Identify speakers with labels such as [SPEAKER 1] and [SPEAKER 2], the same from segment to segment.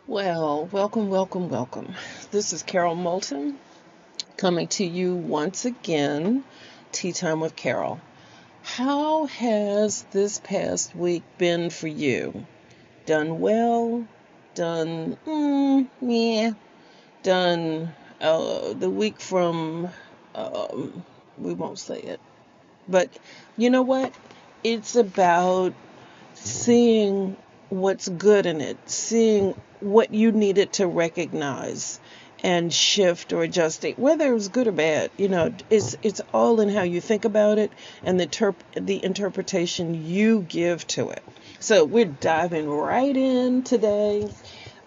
[SPEAKER 1] Well, welcome, welcome, welcome. This is Carol Moulton coming to you once again, Tea Time with Carol. How has this past week been for you? Done well? Done, yeah. Done the week from, we won't say it. But you know what? It's about seeing what's good in it, seeing what you needed to recognize and shift or adjust it, whether it was good or bad. It's all in how you think about it and the interpretation you give to it. So we're diving right in today.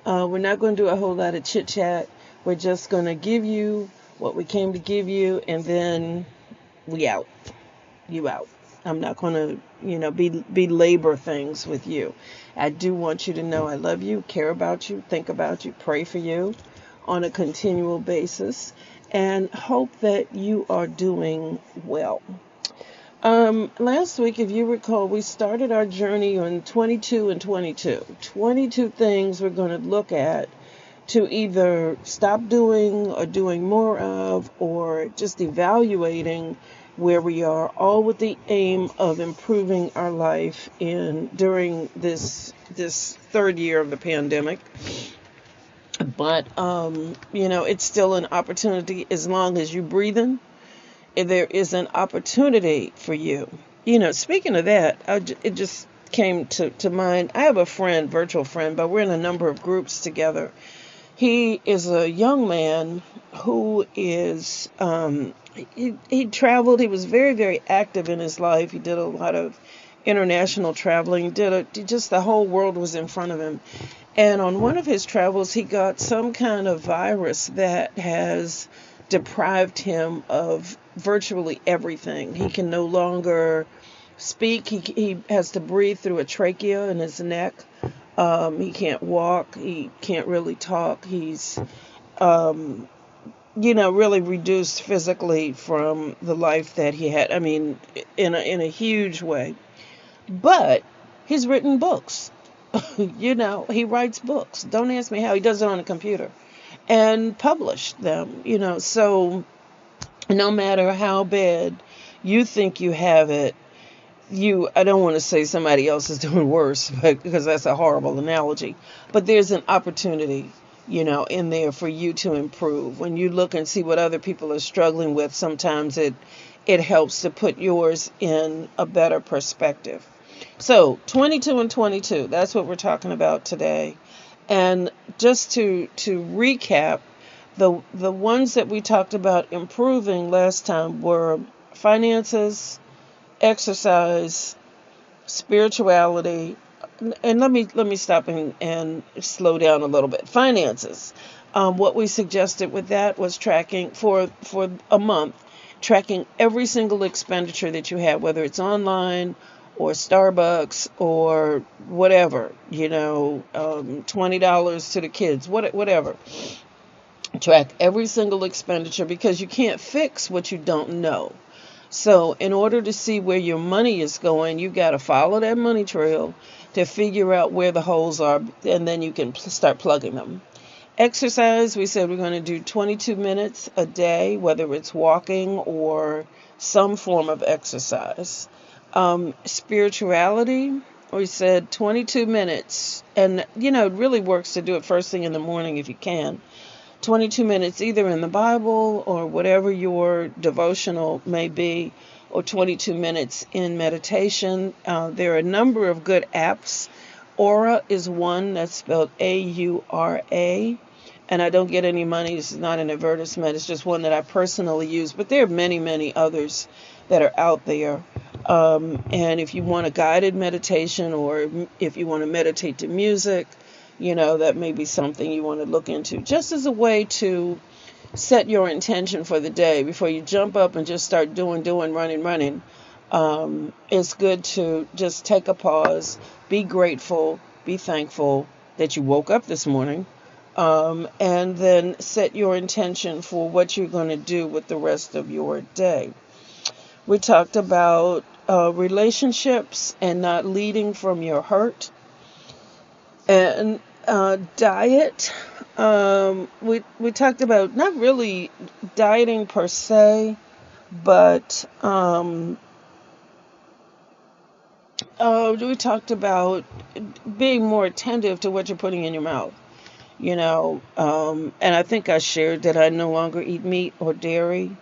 [SPEAKER 1] We're not going to do a whole lot of chit chat. We're just going to give you what we came to give you, and then we out. You out. I'm not going to, belabor things with you. I do want you to know I love you, care about you, think about you, pray for you on a continual basis, and hope that you are doing well. Last week, if you recall, we started our journey on 22 and 22. 22 things we're going to look at to either stop doing or doing more of, or just evaluating where we are, all with the aim of improving our life during this third year of the pandemic. But it's still an opportunity as long as you're breathing. There is an opportunity for you. Speaking of that, it just came to mind. I have a friend, virtual friend, but we're in a number of groups together. He is a young man who is, he traveled. He was very, very active in his life. He did a lot of international traveling. Just the whole world was in front of him. And on one of his travels, he got some kind of virus that has deprived him of virtually everything. He can no longer speak. He has to breathe through a trachea in his neck. He can't walk. He can't really talk. He's, really reduced physically from the life that he had. I mean, in a huge way. But he's written books. He writes books. Don't ask me how. He does it on a computer and published them. So no matter how bad you think you have it, I don't want to say somebody else is doing worse, because that's a horrible analogy, but there's an opportunity, in there for you to improve. When you look and see what other people are struggling with, sometimes it helps to put yours in a better perspective. So 22 and 22, that's what we're talking about today. And just to recap, the ones that we talked about improving last time were finances, exercise, spirituality, and let me stop and slow down a little bit. Finances. What we suggested with that was tracking for a month, tracking every single expenditure that you have, whether it's online or Starbucks or whatever, $20 to the kids, whatever. Track every single expenditure, because you can't fix what you don't know. So in order to see where your money is going, you got to follow that money trail to figure out where the holes are, and then you can start plugging them. Exercise, we said we're going to do 22 minutes a day, whether it's walking or some form of exercise. Spirituality, we said 22 minutes. And, it really works to do it first thing in the morning if you can. 22 minutes either in the Bible or whatever your devotional may be, or 22 minutes in meditation. There are a number of good apps. Aura is one, that's spelled Aura. And I don't get any money. This is not an advertisement. It's just one that I personally use. But there are many, many others that are out there. And if you want a guided meditation, or if you want to meditate to music, that may be something you want to look into, just as a way to set your intention for the day before you jump up and just start doing, running. It's good to just take a pause, be grateful, be thankful that you woke up this morning, and then set your intention for what you're going to do with the rest of your day. We talked about relationships and not leading from your hurt. And Diet. We talked about not really dieting per se, but we talked about being more attentive to what you're putting in your mouth. And I think I shared that I no longer eat meat or dairy.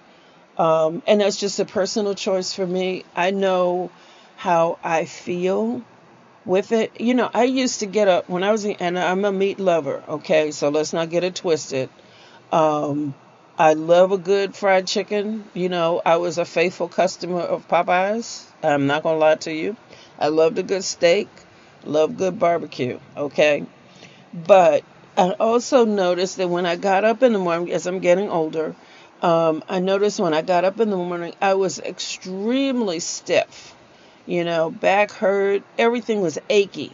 [SPEAKER 1] And that's just a personal choice for me. I know how I feel with it. I used to get up when I was, and I'm a meat lover, okay? So let's not get it twisted. Um, I love a good fried chicken. I was a faithful customer of Popeyes. I'm not going to lie to you. I loved a good steak, love good barbecue, okay? But I also noticed that when I got up in the morning, as I'm getting older, I noticed when I got up in the morning, I was extremely stiff. Back hurt, everything was achy.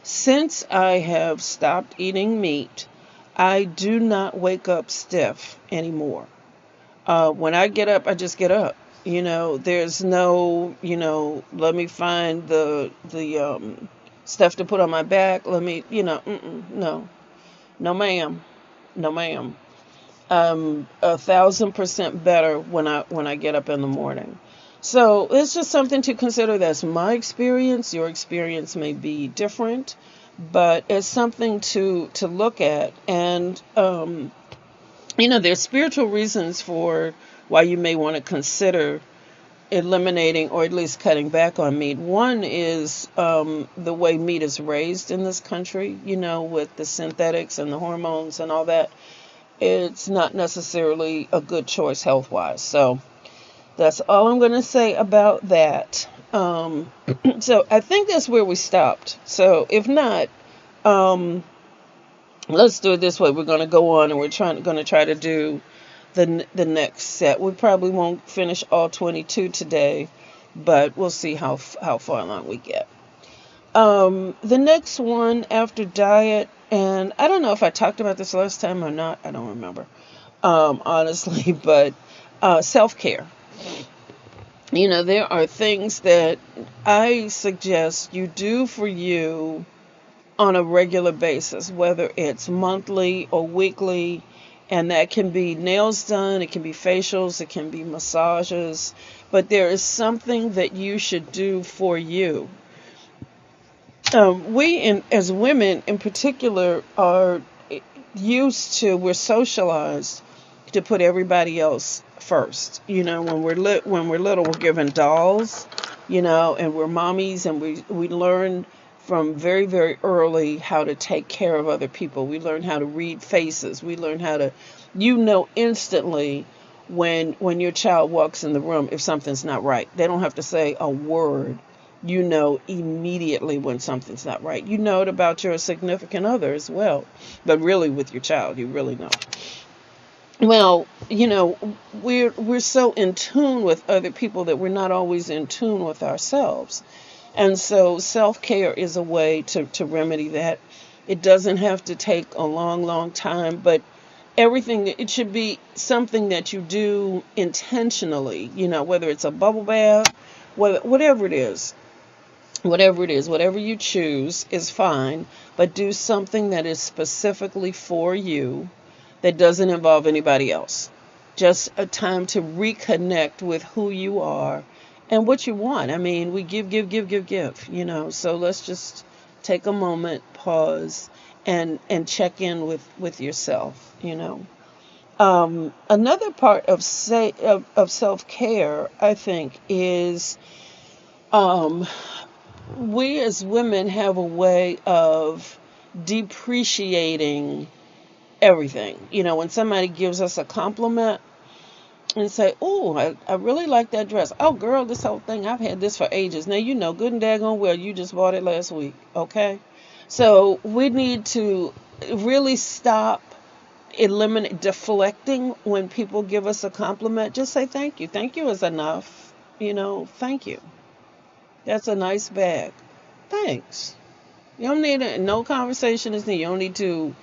[SPEAKER 1] Since I have stopped eating meat, I do not wake up stiff anymore. When I get up, I just get up. There's no, let me find the stuff to put on my back. Let me, no, no, ma'am, no, ma'am. 1,000% better when I get up in the morning. So it's just something to consider. That's my experience. Your experience may be different, but it's something to look at. And there's spiritual reasons for why you may want to consider eliminating or at least cutting back on meat. One is the way meat is raised in this country, with the synthetics and the hormones and all that. It's not necessarily a good choice health-wise. So that's all I'm going to say about that. So I think that's where we stopped. So if not, let's do it this way. We're going to go on and we're going to try to do the next set. We probably won't finish all 22 today, but we'll see how far along we get. The next one after diet, and I don't know if I talked about this last time or not. I don't remember, honestly, but self-care. There are things that I suggest you do for you on a regular basis, whether it's monthly or weekly, and that can be nails done, it can be facials, it can be massages, but there is something that you should do for you. As women in particular, are we're socialized to put everybody else first. When we're little, we're given dolls, and we're mommies, and we learn from very, very early how to take care of other people. We learn how to read faces. We learn how to, instantly when your child walks in the room if something's not right. They don't have to say a word. Immediately when something's not right. You know it about your significant other as well. But really with your child, you really know. Well, we're so in tune with other people that we're not always in tune with ourselves. And so self-care is a way to remedy that. It doesn't have to take a long, long time, but it should be something that you do intentionally, whether it's a bubble bath, whatever it is. Whatever you choose is fine, but do something that is specifically for you that doesn't involve anybody else. Just a time to reconnect with who you are and what you want. I mean, we give, so let's just take a moment, pause, and check in with yourself, Another part of self-care, I think, is we as women have a way of depreciating everything. When somebody gives us a compliment and say, "Oh, I really like that dress. Oh, girl, this whole thing, I've had this for ages." Now, good and daggone well, you just bought it last week, okay? So we need to really stop deflecting when people give us a compliment. Just say thank you. Thank you is enough. Thank you. That's a nice bag. Thanks. You don't need no conversation is needed. You don't need to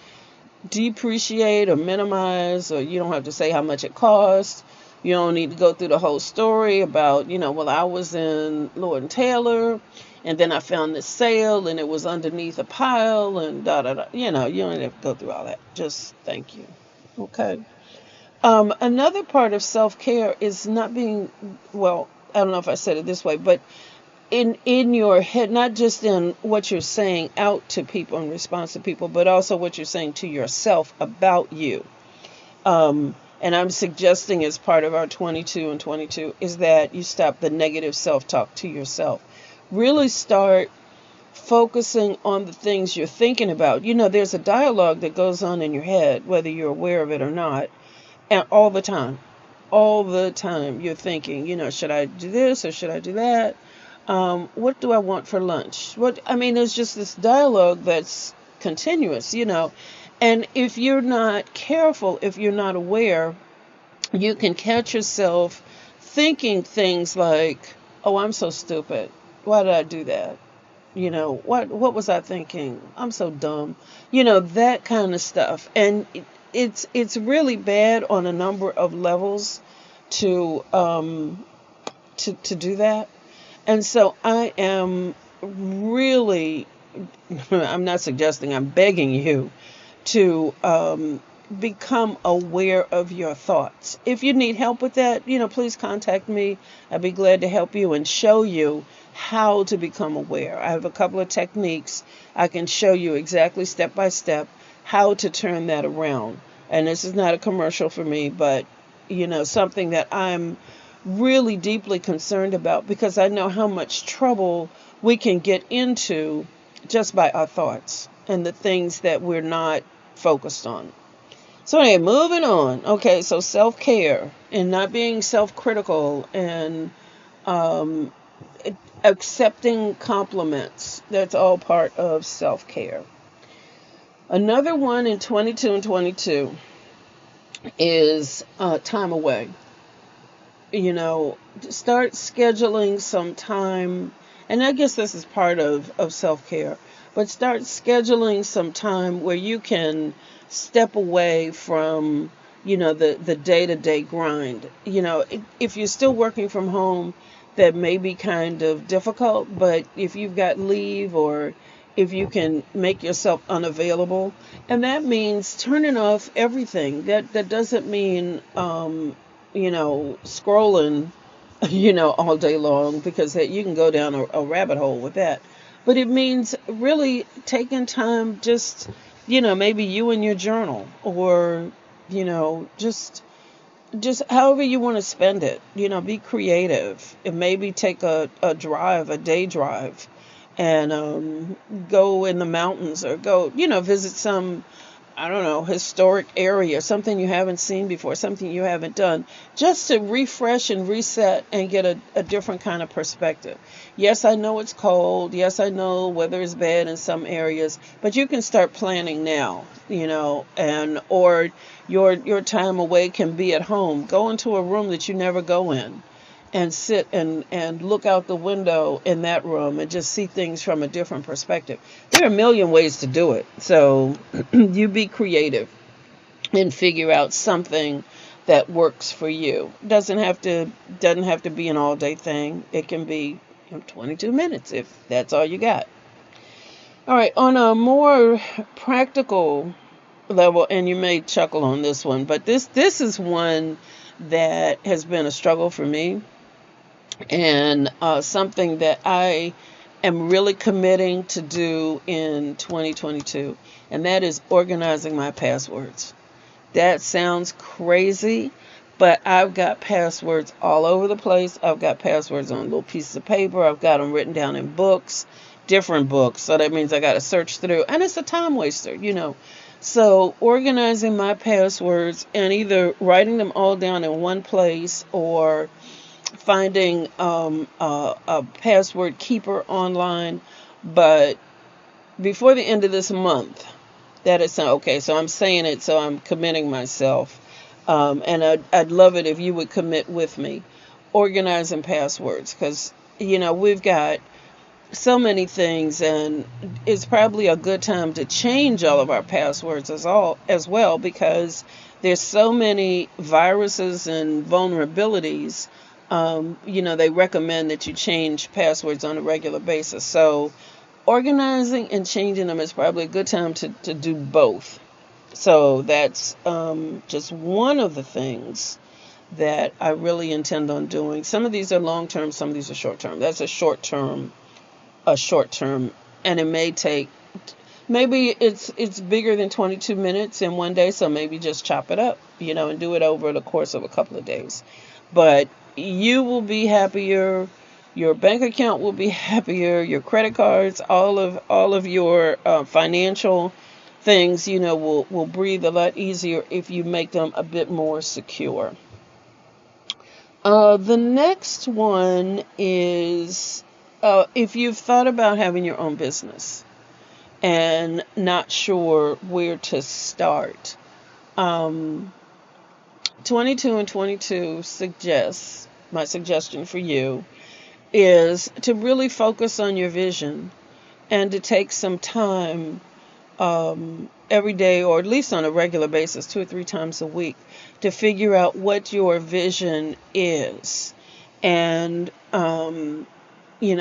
[SPEAKER 1] depreciate or minimize, or you don't have to say how much it costs. You don't need to go through the whole story about, well, I was in Lord and Taylor And then I found this sale and it was underneath a pile and da da da. You know, you don't have to go through all that. Just thank you. Okay. Another part of self-care is not being, well, I don't know if I said it this way, but in your head, not just in what you're saying out to people in response to people, but also what you're saying to yourself about you. And I'm suggesting as part of our 22 and 22 is that you stop the negative self-talk to yourself. Really start focusing on the things you're thinking about. You know, there's a dialogue that goes on in your head, whether you're aware of it or not, and all the time. All the time you're thinking, you know, should I do this or should I do that? What do I want for lunch? There's just this dialogue that's continuous, you know. And if you're not careful, if you're not aware, you can catch yourself thinking things like, oh, I'm so stupid. Why did I do that? You know, what was I thinking? I'm so dumb. You know, that kind of stuff. And it's really bad on a number of levels to do that. And so I am really, I'm not suggesting, I'm begging you to become aware of your thoughts. If you need help with that, you know, please contact me. I'd be glad to help you and show you how to become aware. I have a couple of techniques. I can show you exactly step by step how to turn that around. And this is not a commercial for me, but, you know, something that I'm really deeply concerned about because I know how much trouble we can get into just by our thoughts and the things that we're not focused on. So anyway, moving on. Okay, so self-care and not being self-critical and accepting compliments. That's all part of self-care. Another one in 22 and 22 is time away. You know, start scheduling some time, and I guess this is part of self-care, but start scheduling some time where you can step away from, you know, the day-to-day grind. You know, if you're still working from home, that may be kind of difficult, but if you've got leave or if you can make yourself unavailable, and that means turning off everything. That doesn't mean you know, scrolling, you know, all day long, because you can go down a rabbit hole with that. But it means really taking time, just, you know, maybe you and your journal, or, you know, just however you want to spend it. You know, be creative and maybe take a day drive, and go in the mountains or go, you know, visit some, I don't know, historic area, something you haven't seen before, something you haven't done, just to refresh and reset and get a different kind of perspective. Yes, I know it's cold. Yes, I know weather is bad in some areas, but you can start planning now, you know, or your time away can be at home. Go into a room that you never go in and sit and look out the window in that room and just see things from a different perspective. There are a million ways to do it. So you be creative and figure out something that works for you. Doesn't have to be an all-day thing. It can be 22 minutes if that's all you got. All right, on a more practical level, and you may chuckle on this one, but this is one that has been a struggle for me, and something that I am really committing to do in 2022, and that is organizing my passwords. That sounds crazy, but I've got passwords all over the place. I've got passwords on little pieces of paper. I've got them written down in books, different books. So that means I got to search through, and it's a time waster, you know. So organizing my passwords and either writing them all down in one place or finding a password keeper online. But before the end of this month, that is okay. So I'm saying it, so I'm committing myself. And I'd love it if you would commit with me, organizing passwords, because, you know, we've got so many things, and it's probably a good time to change all of our passwords as well, because there's so many viruses and vulnerabilities They recommend that you change passwords on a regular basis. So organizing and changing them is probably a good time to do both. So that's just one of the things that I really intend on doing. Some of these are long term, some of these are short term. That's a short term, and it may take, maybe it's bigger than 22 minutes in one day, so maybe just chop it up, and do it over the course of a couple of days. But you will be happier, your bank account will be happier, your credit cards, all of your financial things, will breathe a lot easier if you make them a bit more secure. The next one is, if you've thought about having your own business and not sure where to start. 22 and 22 suggests, my suggestion for you is to really focus on your vision and to take some time every day, or at least on a regular basis, 2 or 3 times a week, to figure out what your vision is. And you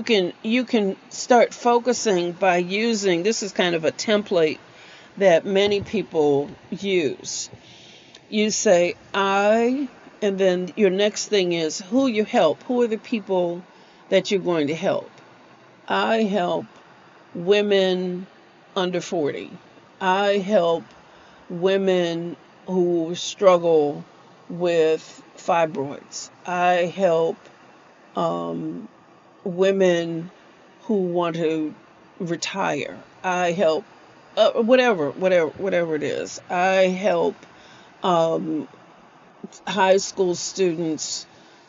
[SPEAKER 1] can start focusing by using, this is kind of a template that many people use. You say I, and then your next thing is who you help. Who are the people that you're going to help? I help women under 40. I help women who struggle with fibroids. I help women who want to retire. I help whatever it is. I help high school students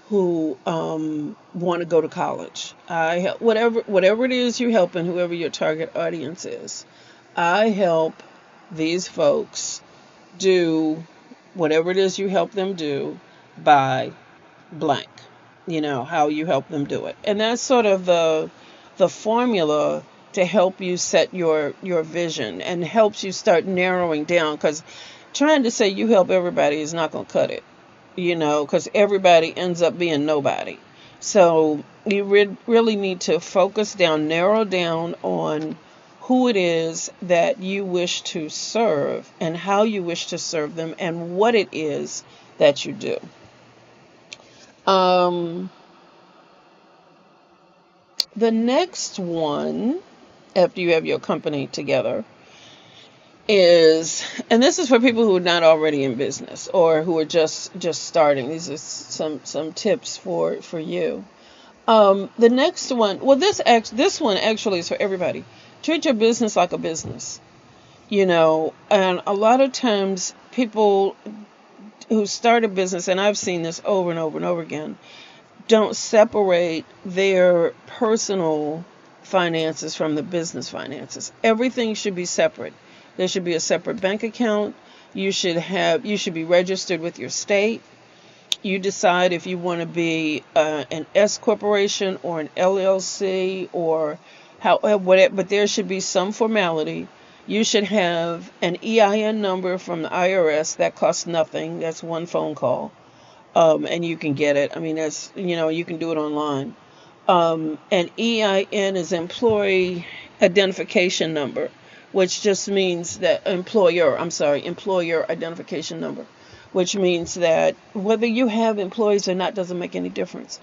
[SPEAKER 1] who want to go to college. I help whatever it is you're helping, whoever your target audience is. I help these folks do whatever it is you help them do by blank. How you help them do it. And that's sort of the formula to help you set your vision, and helps you start narrowing down, because trying to say you help everybody is not going to cut it, because everybody ends up being nobody. So you really need to focus down, narrow down on who it is that you wish to serve and how you wish to serve them and what it is that you do. The next one, after you have your company together, is, and this is for people who are not already in business or who are just starting. These are some tips for you. The next one, well, this one actually is for everybody. Treat your business like a business. And a lot of times people who start a business, and I've seen this over and over and over again, don't separate their personal finances from the business finances. Everything should be separate. There should be a separate bank account. You should be registered with your state. You decide if you want to be an S corporation or an LLC or whatever, but there should be some formality. You should have an EIN number from the IRS. That costs nothing. That's one phone call. And you can get it. I mean, that's, you can do it online. An EIN is employee identification number, which just means that employer identification number, which means that whether you have employees or not doesn't make any difference.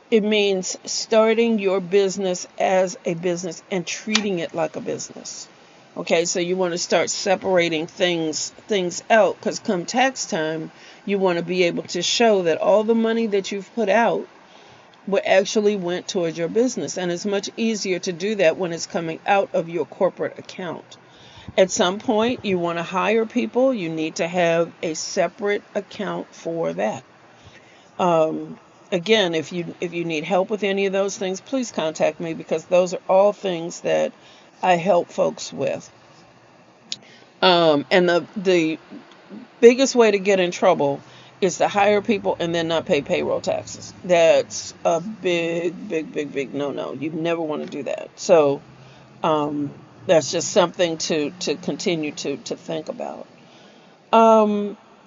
[SPEAKER 1] It means starting your business as a business and treating it like a business. Okay, so you want to start separating things out, because come tax time, you want to be able to show that all the money that you've put out actually went towards your business. And it's much easier to do that when it's coming out of your corporate account. At some point, you want to hire people. You need to have a separate account for that. Again, if you need help with any of those things, please contact me, because those are all things that I help folks with. And the biggest way to get in trouble is to hire people and then not pay payroll taxes. That's a big no-no. You never want to do that. So that's just something to continue to think about.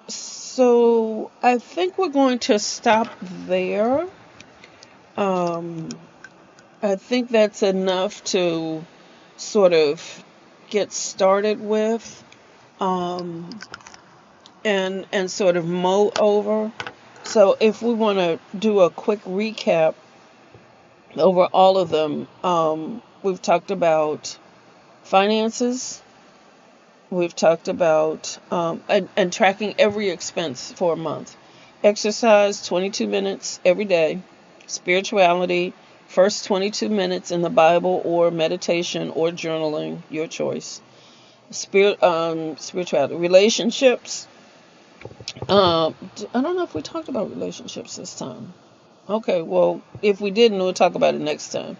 [SPEAKER 1] So I think we're going to stop there. Um, I think that's enough to sort of get started with, um, and sort of mull over. So if we want to do a quick recap over all of them, we've talked about finances. We've talked about and tracking every expense for a month. Exercise 22 minutes every day. Spirituality, first 22 minutes in the Bible or meditation or journaling, your choice. Spirituality. Relationships. I don't know if we talked about relationships this time. Okay, well, if we didn't, we'll talk about it next time.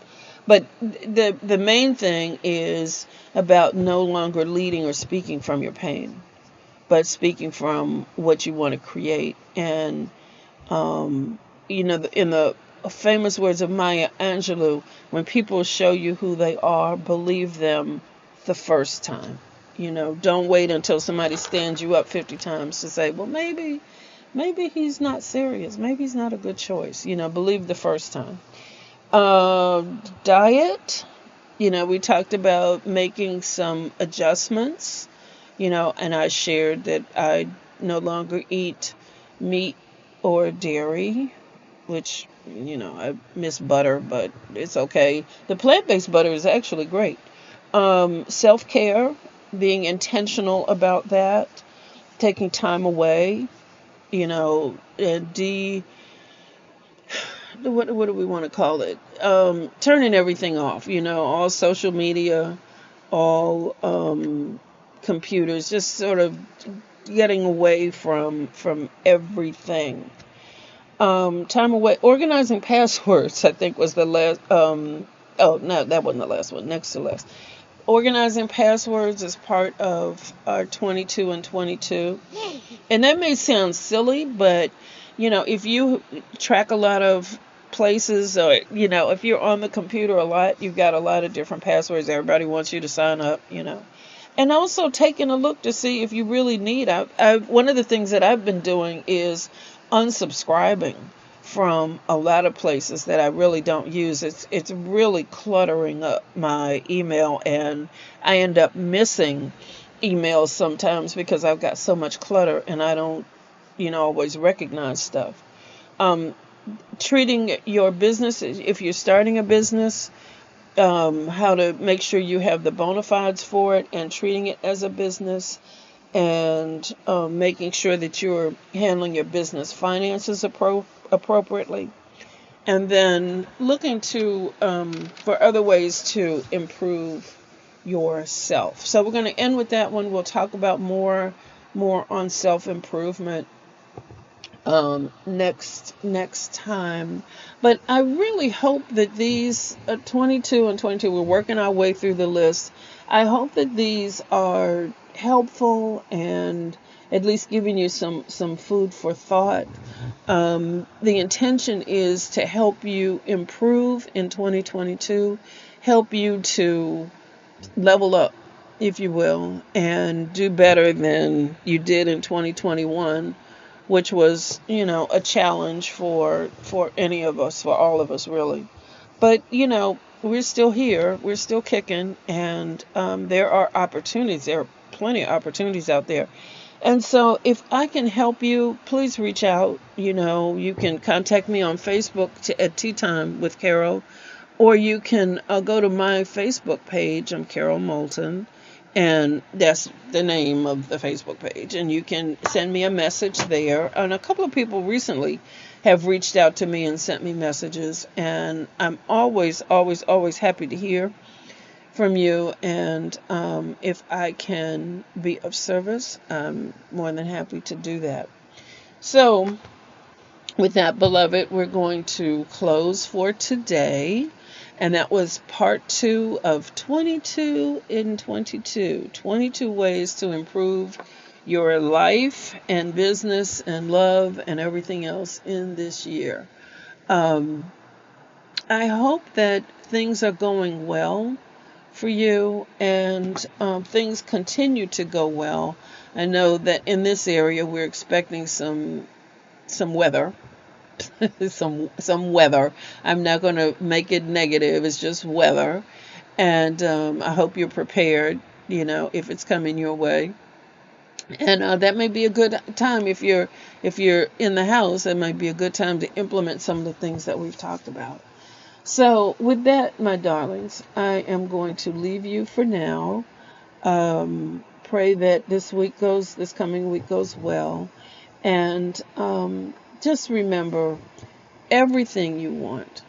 [SPEAKER 1] But the main thing is about no longer leading or speaking from your pain, but speaking from what you want to create. And in the famous words of Maya Angelou, when people show you who they are, believe them the first time. Don't wait until somebody stands you up 50 times to say, well, maybe he's not serious. Maybe he's not a good choice. Believe the first time. Diet. We talked about making some adjustments, and I shared that I no longer eat meat or dairy, which, I miss butter, but it's okay. The plant-based butter is actually great. Self-care, being intentional about that, taking time away, what do we want to call it? Turning everything off, all social media, all computers, just sort of getting away from everything. Time away. Organizing passwords, I think, was the last. Oh, no, that wasn't the last one. Next to last. Organizing passwords is part of our 22 and 22. And that may sound silly, but, if you track a lot of places, or, if you're on the computer a lot, you've got a lot of different passwords. Everybody wants you to sign up, And also taking a look to see if you really need. One of the things that I've been doing is unsubscribing from a lot of places that I really don't use. It's really cluttering up my email, and I end up missing emails sometimes because I've got so much clutter and I don't, always recognize stuff. Treating your business, if you're starting a business, how to make sure you have the bona fides for it and treating it as a business, and making sure that you're handling your business finances appropriately, and then looking for other ways to improve yourself. So we're going to end with that one. We'll talk about more on self-improvement next time. But I really hope that these 22 and 22, we're working our way through the list. I hope that these are helpful and at least giving you some food for thought. The intention is to help you improve in 2022, help you to level up, if you will, and do better than you did in 2021, which was, a challenge for any of us, for all of us, really. But, we're still here, we're still kicking, and there are opportunities. There are plenty of opportunities out there. And so if I can help you, please reach out. You can contact me on Facebook at Tea Time with Carol, or you can go to my Facebook page. I'm Carol Moulton, and that's the name of the Facebook page. And you can send me a message there. And a couple of people recently have reached out to me and sent me messages. And I'm always, always, always happy to hear from you. And if I can be of service, I'm more than happy to do that. So with that, beloved, we're going to close for today. And that was part 2 of 22 in 22. 22 ways to improve your life and business and love and everything else in this year. I hope that things are going well for you, and things continue to go well. I know that in this area we're expecting some weather, some weather. I'm not going to make it negative. It's just weather, and I hope you're prepared. If it's coming your way, and that may be a good time if you're in the house. It might be a good time to implement some of the things that we've talked about. So, with that, my darlings, I am going to leave you for now. Pray that this coming week goes well. And just remember, everything you want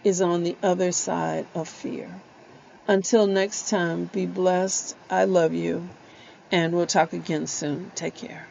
[SPEAKER 1] is on the other side of fear. Until next time, be blessed. I love you. And we'll talk again soon. Take care.